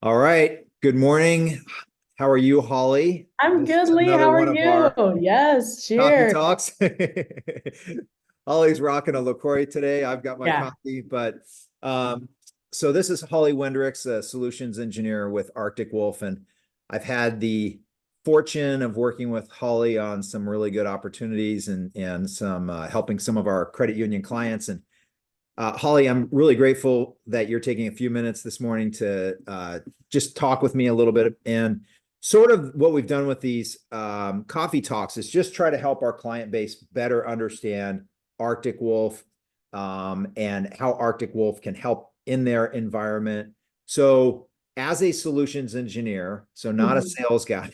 All right. Good morning. How are you, Holly? I'm This good, is Lee. another How are one of you? our Yes, coffee cheers. talks. Holly's rocking a LaCroix today. I've got my Yeah. coffee, but um, so this is Holly Wendricks, a solutions engineer with Arctic Wolf, and I've had the fortune of working with Holly on some really good opportunities and some helping some of our credit union clients. And Holly, I'm really grateful that you're taking a few minutes this morning to just talk with me a little bit. And sort of what we've done with these coffee talks is just try to help our client base better understand Arctic Wolf and how Arctic Wolf can help in their environment. So, as a solutions engineer, so not a Mhm. sales guy,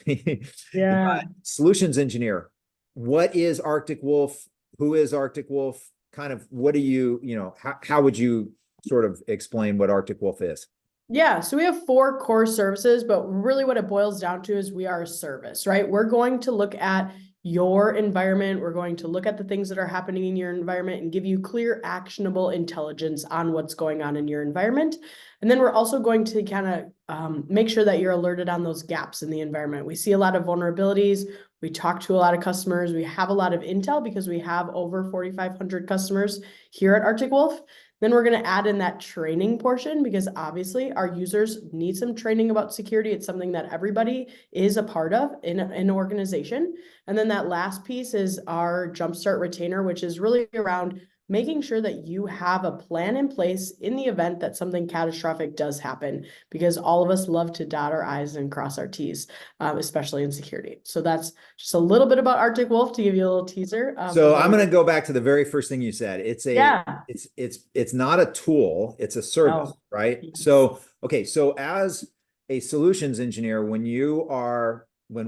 Yeah. but solutions engineer, what is Arctic Wolf? Who is Arctic Wolf? Kind of what do how would you sort of explain what Arctic Wolf is? Yeah, so we have four core services, but really what it boils down to is we are a service, right? We're going to look at your environment. We're going to look at the things that are happening in your environment and give you clear, actionable intelligence on what's going on in your environment. And then we're also going to kind of make sure that you're alerted on those gaps in the environment. We see a lot of vulnerabilities. We talk to a lot of customers. We have a lot of intel because we have over 4,500 customers here at Arctic Wolf. Then we're going to add in that training portion because obviously our users need some training about security. It's something that everybody is a part of in an organization. And then that last piece is our Jumpstart retainer, which is really around making sure that you have a plan in place in the event that something catastrophic does happen, because all of us love to dot our I's and cross our T's, especially in security. So that's just a little bit about Arctic Wolf to give you a little teaser. So I'm going to go back to the very first thing you said. Yeah. It's not a tool, it's a service, No. right? Yes. So okay, so as a solutions engineer, when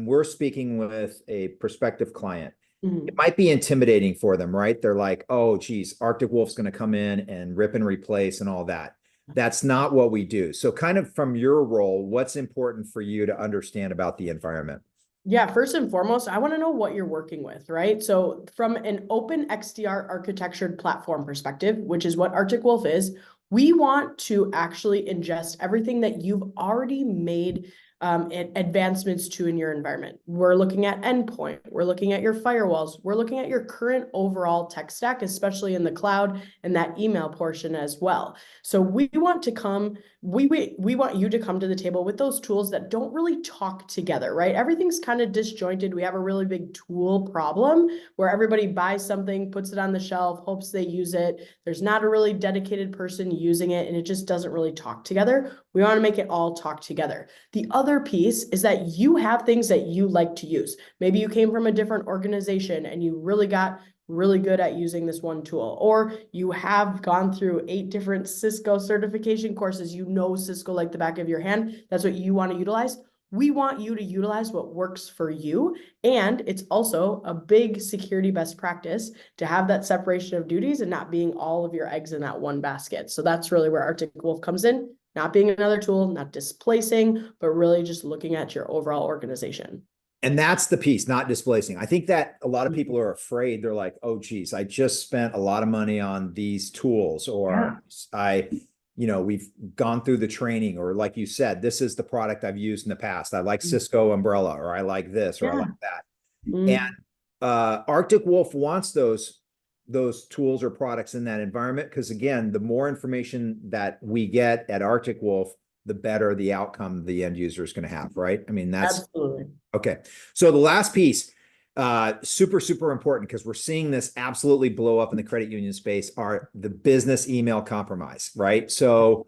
we're speaking with a prospective client, it Mhm. might be intimidating for them, right? They're like, oh, geez, Arctic Wolf's going to come in and rip and replace and all that. That's not what we do. So, kind of from your role, what's important for you to understand about the environment? Yeah, first and foremost, I want to know what you're working with, right? So from an open XDR architectured platform perspective, which is what Arctic Wolf is, we want to actually ingest everything that you've already made advancements to in your environment. We're looking at endpoint, we're looking at your firewalls, we're looking at your current overall tech stack, especially in the cloud and that email portion as well. So we want to come we want you to come to the table with those tools that don't really talk together, right? Everything's kind of disjointed. We have a really big tool problem where everybody buys something, puts it on the shelf, hopes they use it. There's not a really dedicated person using it, and it just doesn't really talk together. We want to make it all talk together. The other piece is that you have things that you like to use. Maybe you came from a different organization and you really got really good at using this one tool, or you have gone through 8 different Cisco certification courses. You know Cisco like the back of your hand. That's what you want to utilize. We want you to utilize what works for you. And it's also a big security best practice to have that separation of duties and not being all of your eggs in that one basket. So that's really where Arctic Wolf comes in, not being another tool, not displacing, but really just looking at your overall organization. And that's the piece, not displacing. I think that a lot of people are afraid. They're like, oh, geez, I just spent a lot of money on these tools, or Yeah. we've gone through the training, or like you said, this is the product I've used in the past. I like Cisco Umbrella, or I like this, or I like Yeah. that. And Mm. Arctic Wolf wants those tools or products in that environment because again, the more information that we get at Arctic Wolf, the better the outcome the end user is going to have, right? I mean, that's Absolutely. okay. So the last piece, super, super important because we're seeing this absolutely blow up in the credit union space are the business email compromise, right? So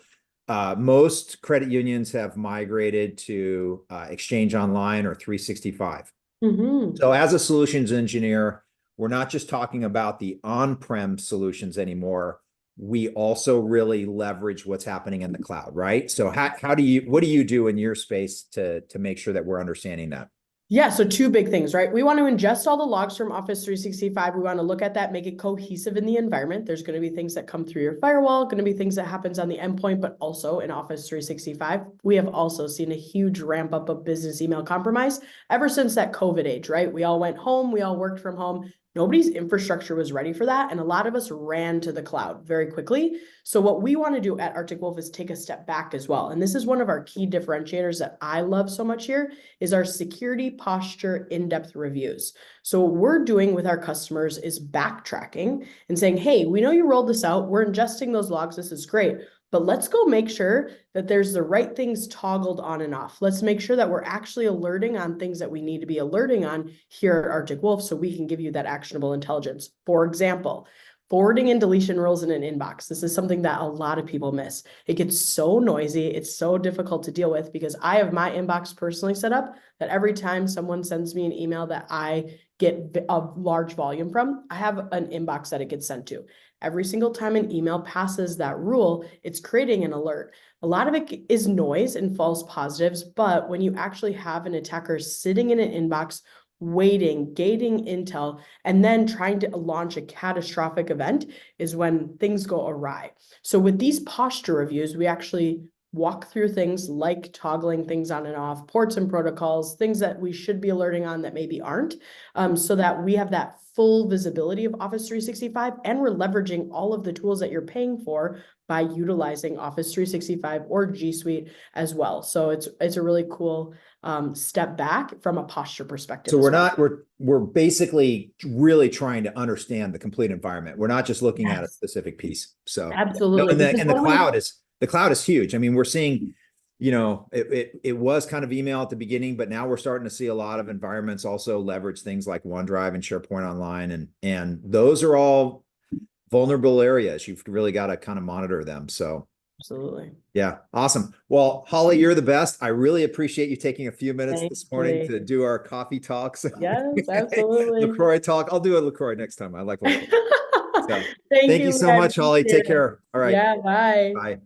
most credit unions have migrated to Exchange Online or 365. Mm-hmm. So as a solutions engineer, we're not just talking about the on-prem solutions anymore. We also really leverage what's happening in the cloud, right? So what do you do in your space to make sure that we're understanding that? Yeah, so two big things, right? We want to ingest all the logs from Office 365. We want to look at that, make it cohesive in the environment. There's going to be things that come through your firewall, going to be things that happens on the endpoint, but also in Office 365. We have also seen a huge ramp up of business email compromise ever since that COVID age, right? We all went home, we all worked from home. Nobody's infrastructure was ready for that. And a lot of us ran to the cloud very quickly. So what we want to do at Arctic Wolf is take a step back as well. And this is one of our key differentiators that I love so much here is our security posture in-depth reviews. So what we're doing with our customers is backtracking and saying, hey, we know you rolled this out. We're ingesting those logs. This is great. But let's go make sure that there's the right things toggled on and off. Let's make sure that we're actually alerting on things that we need to be alerting on here at Arctic Wolf so we can give you that actionable intelligence. For example, forwarding and deletion rules in an inbox. This is something that a lot of people miss. It gets so noisy. It's so difficult to deal with because I have my inbox personally set up that every time someone sends me an email that I get a large volume from, I have an inbox that it gets sent to. Every single time an email passes that rule, it's creating an alert. A lot of it is noise and false positives, but when you actually have an attacker sitting in an inbox, waiting, gating intel, and then trying to launch a catastrophic event is when things go awry. So with these posture reviews, we actually walk through things like toggling things on and off, ports and protocols, things that we should be alerting on that maybe aren't, so that we have that full visibility of Office 365, and we're leveraging all of the tools that you're paying for by utilizing Office 365 or G Suite as well. So it's a really cool step back from a posture perspective. So as well. we're basically really trying to understand the complete environment. We're not just looking at a specific piece. So Absolutely. No, and the cloud is huge. I mean, we're seeing, you know, it was kind of email at the beginning, but now we're starting to see a lot of environments also leverage things like OneDrive and SharePoint Online, and those are all vulnerable areas. You've really got to kind of monitor them. So Absolutely. yeah, awesome. Well, Holly, you're the best. I really appreciate you taking a few minutes this morning to do our coffee talks. Yes, absolutely. LaCroix talk. I'll do a LaCroix next time. I like LaCroix. So, Thank thank you you, so I much, Holly. appreciate Take it. care. All right. Yeah, bye. Bye.